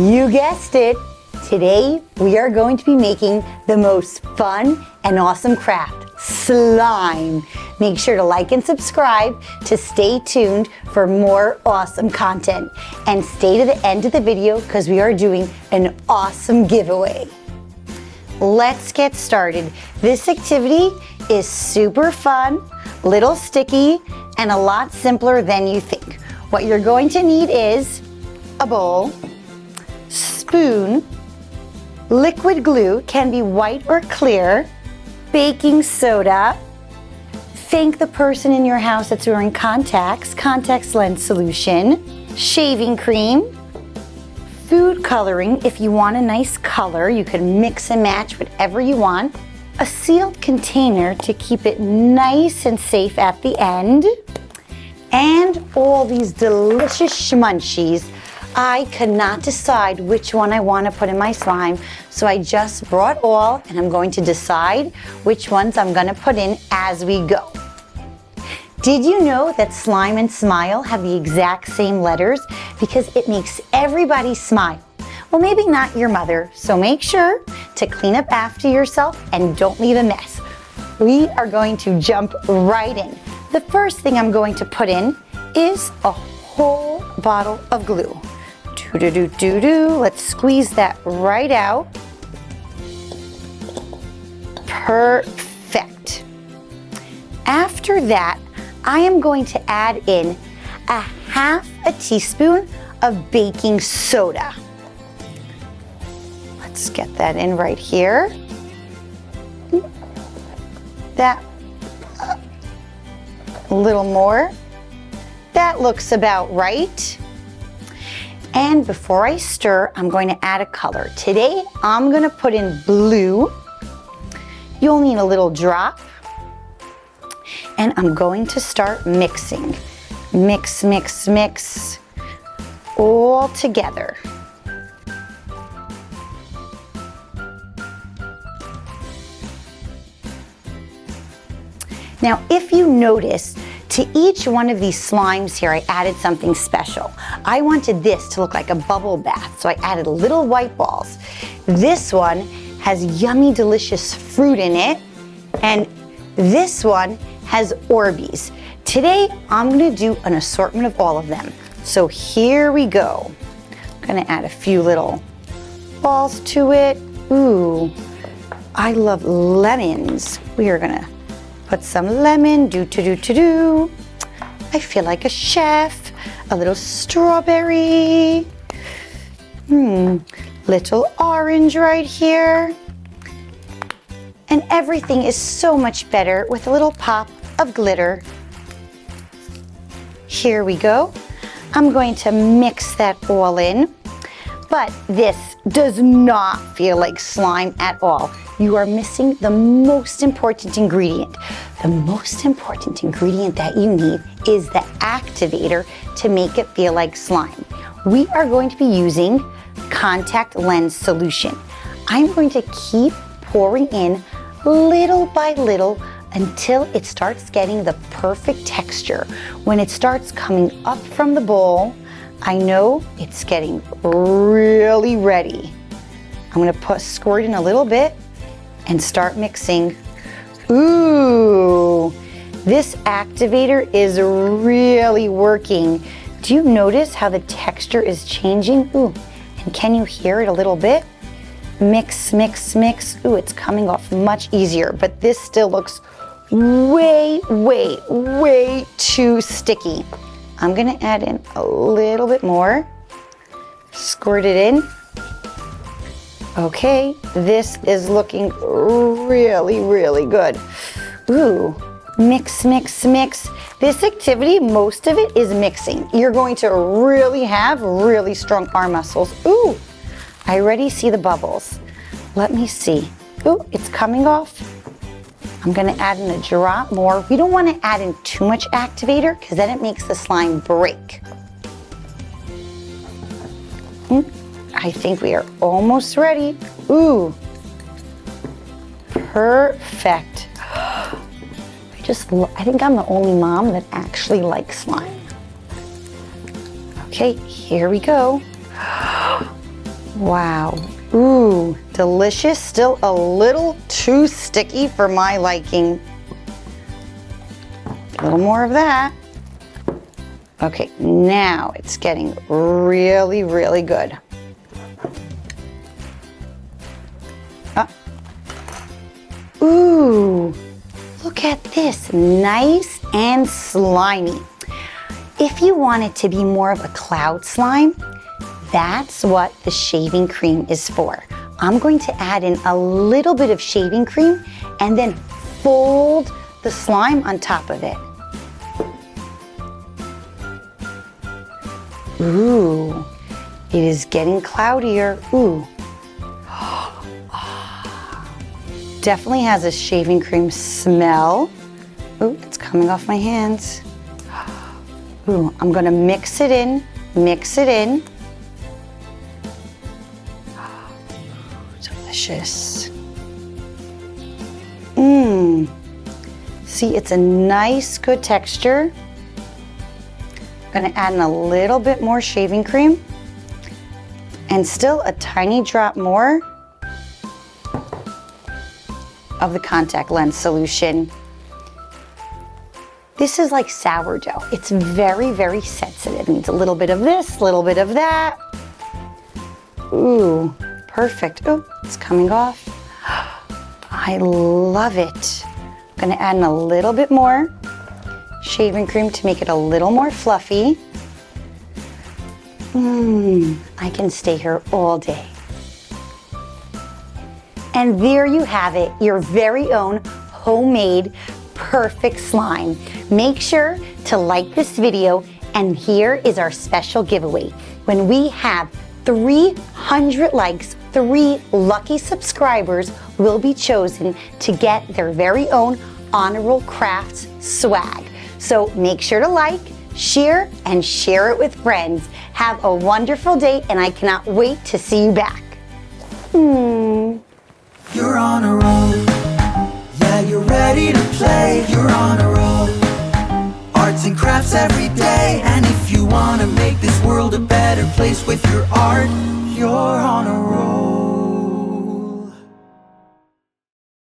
You guessed it. Today we are going to be making the most fun and awesome craft, slime. Make sure to like and subscribe to stay tuned for more awesome content. And stay to the end of the video because we are doing an awesome giveaway. Let's get started. This activity is super fun, little sticky, and a lot simpler than you think. What you're going to need is a bowl, spoon, liquid glue, can be white or clear, baking soda, thank the person in your house that's wearing contacts, contact lens solution, shaving cream, food coloring. If you want a nice color, you can mix and match whatever you want, a sealed container to keep it nice and safe at the end, and all these delicious schmunchies. I could not decide which one I want to put in my slime, so I just brought all, and I'm going to decide which ones I'm going to put in as we go. Did you know that slime and smile have the exact same letters? Because it makes everybody smile. Well, maybe not your mother, so make sure to clean up after yourself and don't leave a mess. We are going to jump right in. The first thing I'm going to put in is a whole bottle of glue. Let's squeeze that right out. Perfect. After that, I am going to add in a half a teaspoon of baking soda. Let's get that in right here. That, a little more. That looks about right. And before I stir, I'm going to add a color. Today, I'm going to put in blue. You'll need a little drop. And I'm going to start mixing. Mix, mix, mix, all together. Now, if you notice, to each one of these slimes here, I added something special. I wanted this to look like a bubble bath, so I added little white balls. This one has yummy, delicious fruit in it, and this one has Orbeez. Today, I'm gonna do an assortment of all of them. So here we go. I'm gonna add a few little balls to it. Ooh, I love lemons. We are gonna put some lemon, I feel like a chef. A little strawberry. Little orange right here. And everything is so much better with a little pop of glitter. Here we go. I'm going to mix that all in. But this does not feel like slime at all. You are missing the most important ingredient. The most important ingredient that you need is the activator to make it feel like slime. We are going to be using contact lens solution. I'm going to keep pouring in little by little until it starts getting the perfect texture. When it starts coming up from the bowl, I know it's getting really ready. I'm gonna squirt in a little bit and start mixing. Ooh, this activator is really working. Do you notice how the texture is changing? Ooh, and can you hear it a little bit? Mix, mix, mix. Ooh, it's coming off much easier, but this still looks way, way, way too sticky. I'm gonna add in a little bit more. Squirt it in. Okay, this is looking really, really good. Ooh, mix, mix, mix. This activity, most of it is mixing. You're going to really have really strong arm muscles. Ooh, I already see the bubbles. Let me see. Ooh, it's coming off. I'm gonna add in a drop more. We don't wanna add in too much activator because then it makes the slime break. I think we are almost ready. Ooh, perfect. I think I'm the only mom that actually likes slime. Okay, here we go. Wow. Ooh, delicious. Still a little too sticky for my liking. A little more of that. Okay, now it's getting really, really good. Ooh, look at this, nice and slimy. If you want it to be more of a cloud slime, that's what the shaving cream is for. I'm going to add in a little bit of shaving cream and then fold the slime on top of it. Ooh, it is getting cloudier. Ooh. Definitely has a shaving cream smell. Ooh, it's coming off my hands. Ooh, I'm gonna mix it in, mix it in. Delicious. Mmm. See, it's a nice, good texture. I'm gonna add in a little bit more shaving cream and still a tiny drop more of the contact lens solution. This is like sourdough. It's very, very sensitive. It needs a little bit of this, a little bit of that. Ooh, perfect. Oh, it's coming off. I love it. I'm gonna add in a little bit more shaving cream to make it a little more fluffy. I can stay here all day. And there you have it, your very own homemade perfect slime. Make sure to like this video, and here is our special giveaway. When we have 300 likes, 3 lucky subscribers will be chosen to get their very own Honorable Crafts swag. So make sure to like, share, and share it with friends. Have a wonderful day, and I cannot wait to see you back. You're on a roll, yeah, you're ready to play. You're on a roll, arts and crafts every day. And if you wanna make this world a better place with your art, you're on a roll.